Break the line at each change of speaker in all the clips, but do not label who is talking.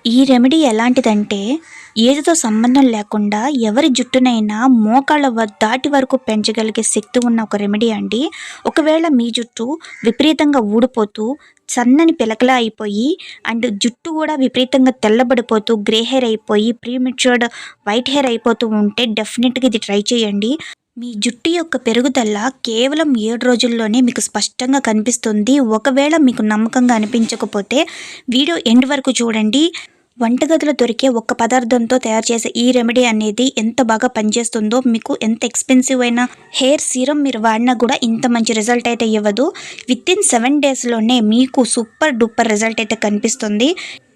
ఈ రెమెడీ ఎలాంటిదంటే, ఏజ్‌తో సంబంధం లేకుండా ఎవరి జుట్టునైనా మోకాళ్ళ దాటి వరకు పెంచగలిగే శక్తి ఉన్న ఒక రెమెడీ అండి. ఒకవేళ మీ జుట్టు విపరీతంగా ఊడిపోతూ, సన్నని పిలకలా అయిపోయి జుట్టు గూడా విపరీతంగా తెల్లబడిపోతూ, గ్రే హెయిర్ అయిపోయి, ప్రీమెచ్యూర్డ్ వైట్ హెయిర్ అయిపోతూ ఉంటే డెఫినిట్‌గా ఇది ట్రై చేయండి. మీ జుట్టు యొక్క పెరుగుదల కేవలం 7 రోజుల్లోనే మీకు స్పష్టంగా కనిపిస్తుంది. ఒకవేళ మీకు నమ్మకంగా అనిపించకపోతే వీడియో ఎండ్ వరకు చూడండి. వంటగదిలో దొరికే ఒక్క పదార్థంతో తయారు చేసే ఈ రెమెడీ అనేది ఎంత బాగా పనిచేస్తుందో, మీకు ఎంత ఎక్స్‌పెన్సివ్ అయిన హెయిర్ సీరమ్ మీరు వాడినా కూడా ఇంత మంచి రిజల్ట్ అయితే ఇవ్వదు. వితిన్ 7 డేస్‌లోనే మీకు సూపర్ డూపర్ రిజల్ట్ అయితే కనిపిస్తుంది.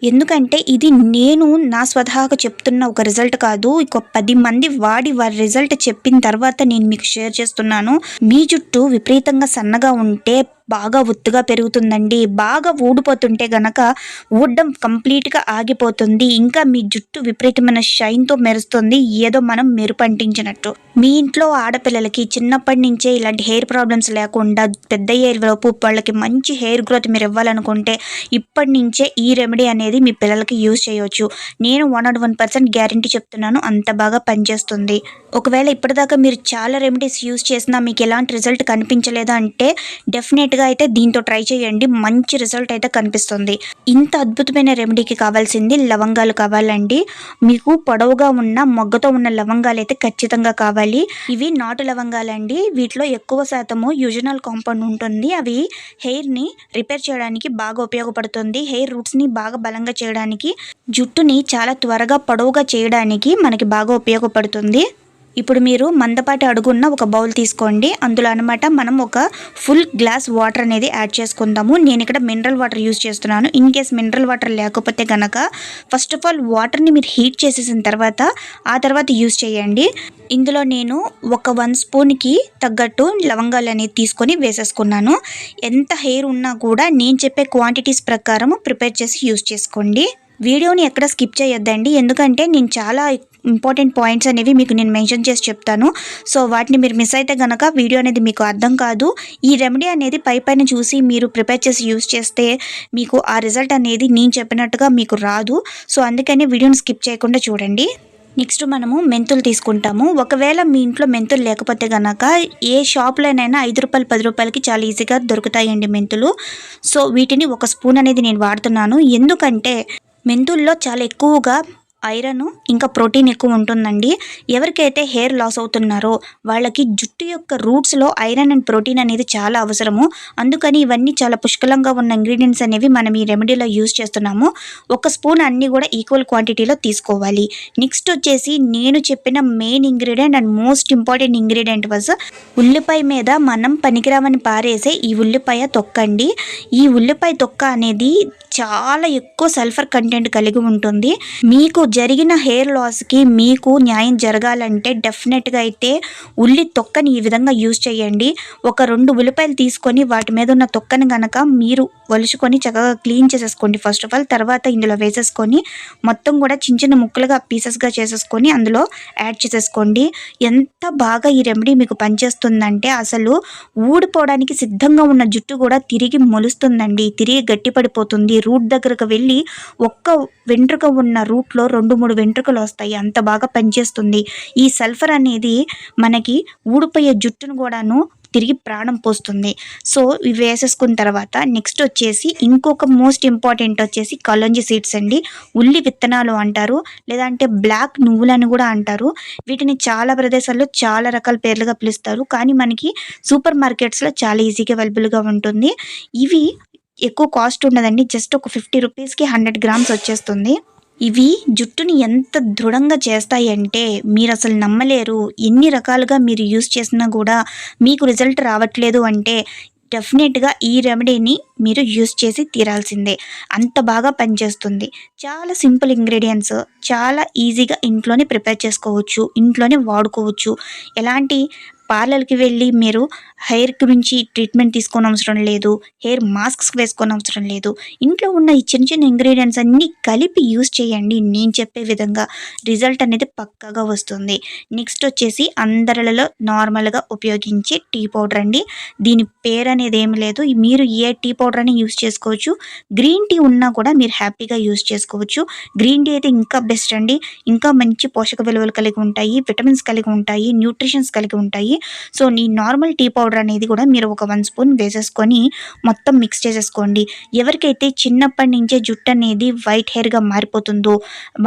ఎందుకంటే ఇది నేను నా స్వతహాగా చెప్తున్న ఒక రిజల్ట్ కాదు. 10 మంది వాడి వారి రిజల్ట్ చెప్పిన తర్వాత నేను మీకు షేర్ చేస్తున్నాను. మీ జుట్టు విపరీతంగా సన్నగా ఉంటే బాగా ఒత్తుగా పెరుగుతుందండి. బాగా ఊడిపోతుంటే గనక ఊడడం కంప్లీట్‌గా ఆగిపోతుంది. ఇంకా మీ జుట్టు విపరీతమైన షైన్‌తో మెరుస్తుంది. ఏదో మనం మెరుపంటించినట్టు. మీ ఇంట్లో ఆడపిల్లలకి చిన్నప్పటి నుంచే ఇలాంటి హెయిర్ ప్రాబ్లమ్స్ లేకుండా పెద్దయ్యేలోపు వాళ్ళకి మంచి హెయిర్ గ్రోత్ మీరు ఇవ్వాలనుకుంటే ఇప్పటి నుంచే ఈ రెమెడీ అనేది మీ పిల్లలకి యూజ్ చేయొచ్చు. నేను 101% గ్యారంటీ చెప్తున్నాను, అంత బాగా పనిచేస్తుంది. ఒకవేళ ఇప్పటిదాకా మీరు చాలా రెమెడీస్ యూజ్ చేసినా మీకు ఎలాంటి రిజల్ట్ కనిపించలేదా అంటే డెఫినెట్‌గా అయితే దీంతో ట్రై చేయండి. మంచి రిజల్ట్ అయితే కనిపిస్తుంది. ఇంత అద్భుతమైన రెమెడీకి కావాల్సింది లవంగాలు కావాలండి. మీకు పొడవుగా ఉన్న మొగ్గతో ఉన్న లవంగాలు అయితే ఖచ్చితంగా కావాలి. ఇవి నాటు లవంగాలండి. వీటిలో ఎక్కువ శాతము యూజనల్ కాంపౌండ్ ఉంటుంది. అవి హెయిర్‌ని రిపేర్ చేయడానికి బాగా ఉపయోగపడుతుంది. హెయిర్ రూట్స్‌ని బాగా బలంగా చేయడానికి, జుట్టుని చాలా త్వరగా పొడవుగా చేయడానికి మనకి బాగా ఉపయోగపడుతుంది. ఇప్పుడు మీరు మందపాటి అడుగున్న ఒక బౌల్ తీసుకోండి. అందులో అనమాట మనం ఒక ఫుల్ గ్లాస్ వాటర్ అనేది యాడ్ చేసుకుందాము. నేను ఇక్కడ మినరల్ వాటర్ యూజ్ చేస్తున్నాను. ఇన్ కేస్ మినరల్ వాటర్ లేకపోతే కనుక ఫస్ట్ ఆఫ్ ఆల్ వాటర్ని మీరు హీట్ చేసేసిన తర్వాత ఆ తర్వాత యూజ్ చేయండి. ఇందులో నేను ఒక 1 స్పూన్కి తగ్గట్టు లవంగాలు అనేది తీసుకొని వేసేసుకున్నాను. ఎంత హెయిర్ ఉన్నా కూడా నేను చెప్పే క్వాంటిటీస్ ప్రకారం ప్రిపేర్ చేసి యూజ్ చేసుకోండి. వీడియోని ఎక్కడ స్కిప్ చేయొద్దండి. ఎందుకంటే నేను చాలా ఇంపార్టెంట్ పాయింట్స్ అనేవి మీకు నేను మెన్షన్ చేసి చెప్తాను. సో వాటిని మీరు మిస్ అయితే కనుక వీడియో అనేది మీకు అర్థం కాదు. ఈ రెమెడీ అనేది పైన చూసి మీరు ప్రిపేర్ చేసి యూజ్ చేస్తే మీకు ఆ రిజల్ట్ అనేది నేను చెప్పినట్టుగా మీకు రాదు. సో అందుకని వీడియోని స్కిప్ చేయకుండా చూడండి. నెక్స్ట్ మనము మెంతులు తీసుకుంటాము. ఒకవేళ మీ ఇంట్లో మెంతులు లేకపోతే కనుక ఏ షాప్లోనైనా ₹5, ₹10కి చాలా ఈజీగా దొరుకుతాయండి మెంతులు. సో వీటిని 1 స్పూన్ అనేది నేను వాడుతున్నాను. ఎందుకంటే మెంతుల్లో చాలా ఎక్కువగా ఐరన్ ఇంకా ప్రోటీన్ ఎక్కువ ఉంటుందండి. ఎవరికైతే హెయిర్ లాస్ అవుతున్నారో వాళ్ళకి జుట్టు యొక్క రూట్స్లో ఐరన్ అండ్ ప్రోటీన్ అనేది చాలా అవసరము. అందుకని ఇవన్నీ చాలా పుష్కలంగా ఉన్న ఇంగ్రీడియంట్స్ అనేవి మనం ఈ రెమెడీలో యూజ్ చేస్తున్నాము. 1 స్పూన్ అన్నీ కూడా ఈక్వల్ క్వాంటిటీలో తీసుకోవాలి. నెక్స్ట్ వచ్చేసి నేను చెప్పిన main ingredient and most important ingredient was ఉల్లిపాయ మీద మనం పనికిరామని పారేసే ఈ ఉల్లిపాయ తొక్కండి. ఈ ఉల్లిపాయ తొక్క అనేది చాలా ఎక్కువ సల్ఫర్ కంటెంట్ కలిగి ఉంటుంది. మీకు జరిగిన హెయిర్ లాస్కి మీకు న్యాయం జరగాలంటే డెఫినెట్గా అయితే ఉల్లి తొక్కని ఈ విధంగా యూజ్ చేయండి. ఒక 2 ఉల్లిపాయలు తీసుకొని వాటి మీద ఉన్న తొక్కని కనుక మీరు ఒలుచుకొని చక్కగా క్లీన్ చేసేసుకోండి ఫస్ట్ ఆఫ్ ఆల్. తర్వాత ఇందులో వేసేసుకొని మొత్తం కూడా చిన్న చిన్న ముక్కలుగా పీసెస్గా చేసేసుకొని అందులో యాడ్ చేసేసుకోండి. ఎంత బాగా ఈ రెమెడీ మీకు పనిచేస్తుందంటే అసలు ఊడిపోవడానికి సిద్ధంగా ఉన్న జుట్టు కూడా తిరిగి మొలుస్తుందండి. తిరిగి గట్టిపడిపోతుంది. రూట్ దగ్గరకు వెళ్ళి ఒక్క వెంట్రుక ఉన్న రూట్లో 2-3 వెంట్రుకలు వస్తాయి. అంత బాగా పనిచేస్తుంది. ఈ సల్ఫర్ అనేది మనకి ఊడిపోయే జుట్టును కూడాను తిరిగి ప్రాణం పోస్తుంది. సో ఇవి వేసేసుకున్న తర్వాత నెక్స్ట్ వచ్చేసి ఇంకొక మోస్ట్ ఇంపార్టెంట్ వచ్చేసి కలోంజీ సీడ్స్ అండి. ఉల్లి విత్తనాలు అంటారు, లేదంటే బ్లాక్ నువ్వులని కూడా అంటారు. వీటిని చాలా ప్రదేశాల్లో చాలా రకాల పేర్లుగా పిలుస్తారు. కానీ మనకి సూపర్ మార్కెట్స్లో చాలా ఈజీగా అవైలబుల్గా ఉంటుంది. ఇవి ఎక్కువ కాస్ట్ ఉండదండి. జస్ట్ ఒక ₹50కి 100 గ్రామ్స్ వచ్చేస్తుంది. ఇవి జుట్టుని ఎంత దృఢంగా చేస్తాయి అంటే మీరు అసలు నమ్మలేరు. ఎన్ని రకాలుగా మీరు యూజ్ చేసినా కూడా మీకు రిజల్ట్ రావట్లేదు అంటే డెఫినెట్గా ఈ రెమెడీని మీరు యూజ్ చేసి తీరాల్సిందే. అంత బాగా పనిచేస్తుంది. చాలా సింపుల్ ఇంగ్రీడియంట్స్, చాలా ఈజీగా ఇంట్లోనే ప్రిపేర్ చేసుకోవచ్చు, ఇంట్లోనే వాడుకోవచ్చు. ఎలాంటి పార్లర్‌కి వెళ్ళి మీరు హెయిర్ గురించి ట్రీట్మెంట్ తీసుకోనవసరం లేదు. హెయిర్ మాస్క్స్ వేసుకోనవసరం లేదు. ఇంట్లో ఉన్న ఈ చిన్న చిన్న ఇంగ్రీడియెంట్స్ అన్నీ కలిపి యూజ్ చేయండి. నేను చెప్పే విధంగా రిజల్ట్ అనేది పక్కాగా వస్తుంది. నెక్స్ట్ వచ్చేసి అందరిలలో నార్మల్‌గా ఉపయోగించే టీ పౌడర్ అండి. దీని పేరనేది ఏమి లేదు. మీరు ఏ టీ పౌడర్ అయినా యూజ్ చేసుకోవచ్చు. గ్రీన్ టీ ఉన్నా కూడా మీరు హ్యాపీగా యూజ్ చేసుకోవచ్చు. గ్రీన్ టీ అయితే ఇంకా బెస్ట్ అండి. ఇంకా మంచి పోషక విలువలు కలిగి ఉంటాయి. విటమిన్స్ కలిగి ఉంటాయి. న్యూట్రిషన్స్ కలిగి ఉంటాయి. సో, ఈ నార్మల్ టీ పౌడర్ అనేది కూడా మీరు ఒక 1 స్పూన్ వేసేసుకొని మొత్తం మిక్స్ చేసేసుకోండి. ఎవరికైతే చిన్నప్పటి నుంచే జుట్టు అనేది వైట్ హెయిర్‌గా మారిపోతుందో,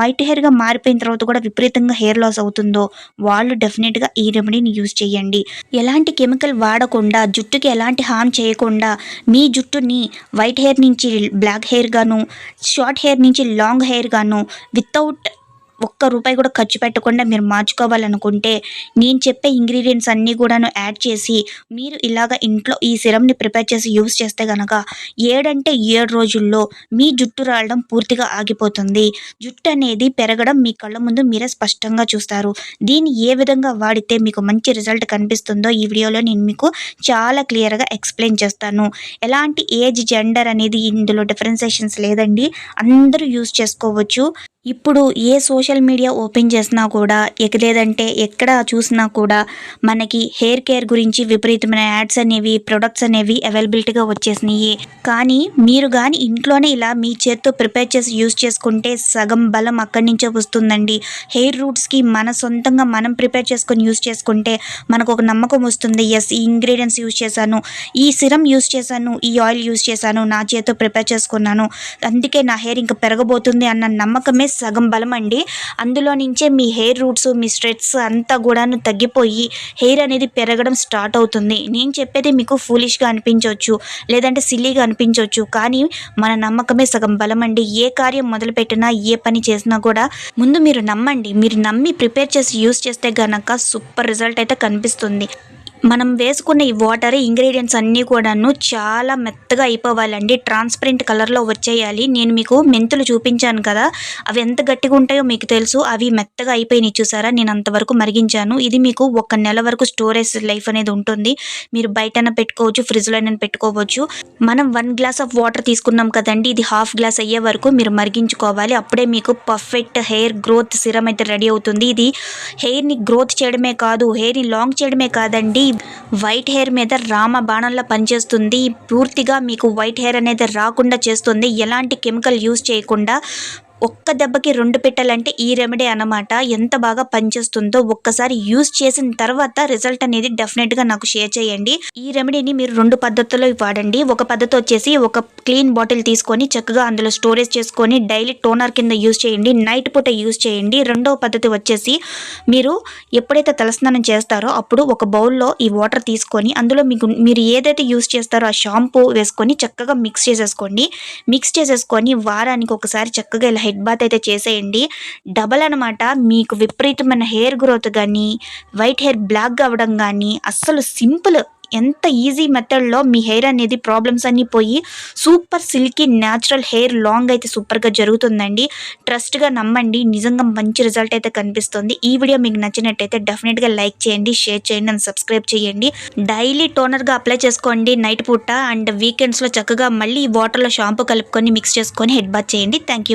వైట్ హెయిర్‌గా మారిపోయిన తర్వాత కూడా విపరీతంగా హెయిర్ లాస్ అవుతుందో, వాళ్ళు డెఫినిట్‌గా ఈ రెమెడీని యూజ్ చేయండి. ఎలాంటి కెమికల్ వాడకుండా, జుట్టుకి ఎలాంటి హార్మ్ చేయకుండా మీ జుట్టుని వైట్ హెయిర్ నుంచి బ్లాక్ హెయిర్ గాను, షార్ట్ హెయిర్ నుంచి లాంగ్ హెయిర్ గాను వితౌట్ ఒక్క రూపాయి కూడా ఖర్చు పెట్టకుండా మీరు మార్చుకోవాలనుకుంటే, నేను చెప్పే ఇంగ్రీడియెంట్స్ అన్నీ కూడాను యాడ్ చేసి మీరు ఇలాగ ఇంట్లో ఈ సిరమ్‌ని ప్రిపేర్ చేసి యూజ్ చేస్తే గనక 7 రోజుల్లో మీ జుట్టు రాలడం పూర్తిగా ఆగిపోతుంది. జుట్టు అనేది పెరగడం మీ కళ్ళ ముందు మీరే స్పష్టంగా చూస్తారు. దీన్ని ఏ విధంగా వాడితే మీకు మంచి రిజల్ట్ కనిపిస్తుందో ఈ వీడియోలో నేను మీకు చాలా క్లియర్‌గా ఎక్స్‌ప్లెయిన్ చేస్తాను. ఎలాంటి ఏజ్, జెండర్ అనేది ఇందులో డిఫరెన్షియేషన్స్ లేదండి. అందరూ యూజ్ చేసుకోవచ్చు. ఇప్పుడు ఏ సోషల్ మీడియా ఓపెన్ చేసినా కూడా లేదంటే ఎక్కడ చూసినా కూడా మనకి హెయిర్ కేర్ గురించి విపరీతమైన యాడ్స్ అనేవి, ప్రొడక్ట్స్ అనేవి అవైలబిలిటీగా వచ్చేసినాయి. కానీ మీరు కానీ ఇంట్లోనే ఇలా మీ చేత్తో ప్రిపేర్ చేసి యూజ్ చేసుకుంటే సగం బలం అక్కడి నుంచే వస్తుందండి. హెయిర్ రూట్స్‌కి మన సొంతంగా మనం ప్రిపేర్ చేసుకొని యూజ్ చేసుకుంటే మనకు ఒక నమ్మకం వస్తుంది. యెస్, ఈ ఇంగ్రీడియెంట్స్ యూజ్ చేశాను, ఈ సిరమ్ యూజ్ చేశాను, ఈ ఆయిల్ యూజ్ చేశాను, నా చేత్తో ప్రిపేర్ చేసుకున్నాను, అందుకే నా హెయిర్ ఇంకా పెరగబోతుంది అన్న నమ్మకమే సగం బలం అండి. అందులో నుంచే మీ హెయిర్ రూట్స్, మీ స్ట్రెస్ అంతా కూడాను తగ్గిపోయి హెయిర్ అనేది పెరగడం స్టార్ట్ అవుతుంది. నేను చెప్పేది మీకు ఫూలిష్‌గా అనిపించవచ్చు, లేదంటే సిల్లీగా అనిపించవచ్చు. కానీ మన నమ్మకమే సగం బలం అండి. ఏ కార్యం మొదలుపెట్టినా, ఏ పని చేసినా కూడా ముందు మీరు నమ్మండి. మీరు నమ్మి ప్రిపేర్ చేసి యూజ్ చేస్తే గనక సూపర్ రిజల్ట్ అయితే కనిపిస్తుంది. మనం వేసుకున్న ఈ వాటర్ ఇంగ్రీడియంట్స్ అన్నీ కూడాను చాలా మెత్తగా అయిపోవాలండి. ట్రాన్స్పరెంట్ కలర్‌లో వచ్చేయాలి. నేను మీకు మెంతులు చూపించాను కదా, అవి ఎంత గట్టిగా ఉంటాయో మీకు తెలుసు. అవి మెత్తగా అయిపోయినాయి చూసారా, నేను అంతవరకు మరిగించాను. ఇది మీకు 1 నెల వరకు స్టోరేజ్ లైఫ్ అనేది ఉంటుంది. మీరు బయటన పెట్టుకోవచ్చు, ఫ్రిడ్జ్‌లోనైనా పెట్టుకోవచ్చు. మనం 1 గ్లాస్ ఆఫ్ వాటర్ తీసుకున్నాం కదండి, ఇది హాఫ్ గ్లాస్ అయ్యే వరకు మీరు మరిగించుకోవాలి. అప్పుడే మీకు పర్ఫెక్ట్ హెయిర్ గ్రోత్ సిరమ్ అయితే రెడీ అవుతుంది. ఇది హెయిర్‌ని గ్రోత్ చేయడమే కాదు, హెయిర్‌ని లాంగ్ చేయడమే కాదండి, వైట్ హెయిర్ మీద రామ బాణంలా పనిచేస్తుంది. పూర్తిగా మీకు వైట్ హెయిర్ అనేది రాకుండా చేస్తుంది. ఎలాంటి కెమికల్ యూజ్ చేయకుండా ఒక్క దెబ్బకి 2 పిట్టలంటే ఈ రెమెడీ అన్నమాట. ఎంత బాగా పనిచేస్తుందో ఒక్కసారి యూజ్ చేసిన తర్వాత రిజల్ట్ అనేది డెఫినెట్‌గా నాకు షేర్ చేయండి. ఈ రెమెడీని మీరు 2 పద్ధతుల్లో వాడండి. ఒక పద్ధతి వచ్చేసి ఒక క్లీన్ బాటిల్ తీసుకొని చక్కగా అందులో స్టోరేజ్ చేసుకొని డైలీ టోనర్ కింద యూజ్ చేయండి. నైట్ పూట యూజ్ చేయండి. రెండవ పద్ధతి వచ్చేసి మీరు ఎప్పుడైతే తలస్నానం చేస్తారో అప్పుడు ఒక బౌల్‌లో ఈ వాటర్ తీసుకొని అందులో మీరు ఏదైతే యూజ్ చేస్తారో ఆ షాంపూ వేసుకొని చక్కగా మిక్స్ చేసేసుకోండి. మిక్స్ చేసేసుకొని వారానికి ఒకసారి చక్కగా ఇలా హెడ్ బాత్ అయితే చేసేయండి. డబల్ అనమాట. మీకు విపరీతమైన హెయిర్ గ్రోత్ కానీ, వైట్ హెయిర్ బ్లాక్‌గా అవ్వడం కానీ అస్సలు సింపుల్. ఎంత ఈజీ మెథడ్‌లో మీ హెయిర్ అనేది ప్రాబ్లమ్స్ అన్నీ పోయి super silky natural hair long అయితే సూపర్‌గా జరుగుతుందండి. ట్రస్ట్‌గా నమ్మండి. నిజంగా మంచి రిజల్ట్ అయితే కనిపిస్తుంది. ఈ వీడియో మీకు నచ్చినట్టయితే డెఫినెట్‌గా లైక్ చేయండి, షేర్ చేయండి అండ్ సబ్స్క్రైబ్ చేయండి. డైలీ టోనర్‌గా అప్లై చేసుకోండి నైట్ పూట. అండ్ వీకెండ్స్‌లో చక్కగా మళ్ళీ ఈ వాటర్‌లో షాంపూ కలుపుకొని మిక్స్ చేసుకొని హెడ్ బాత్ చేయండి. Thank you.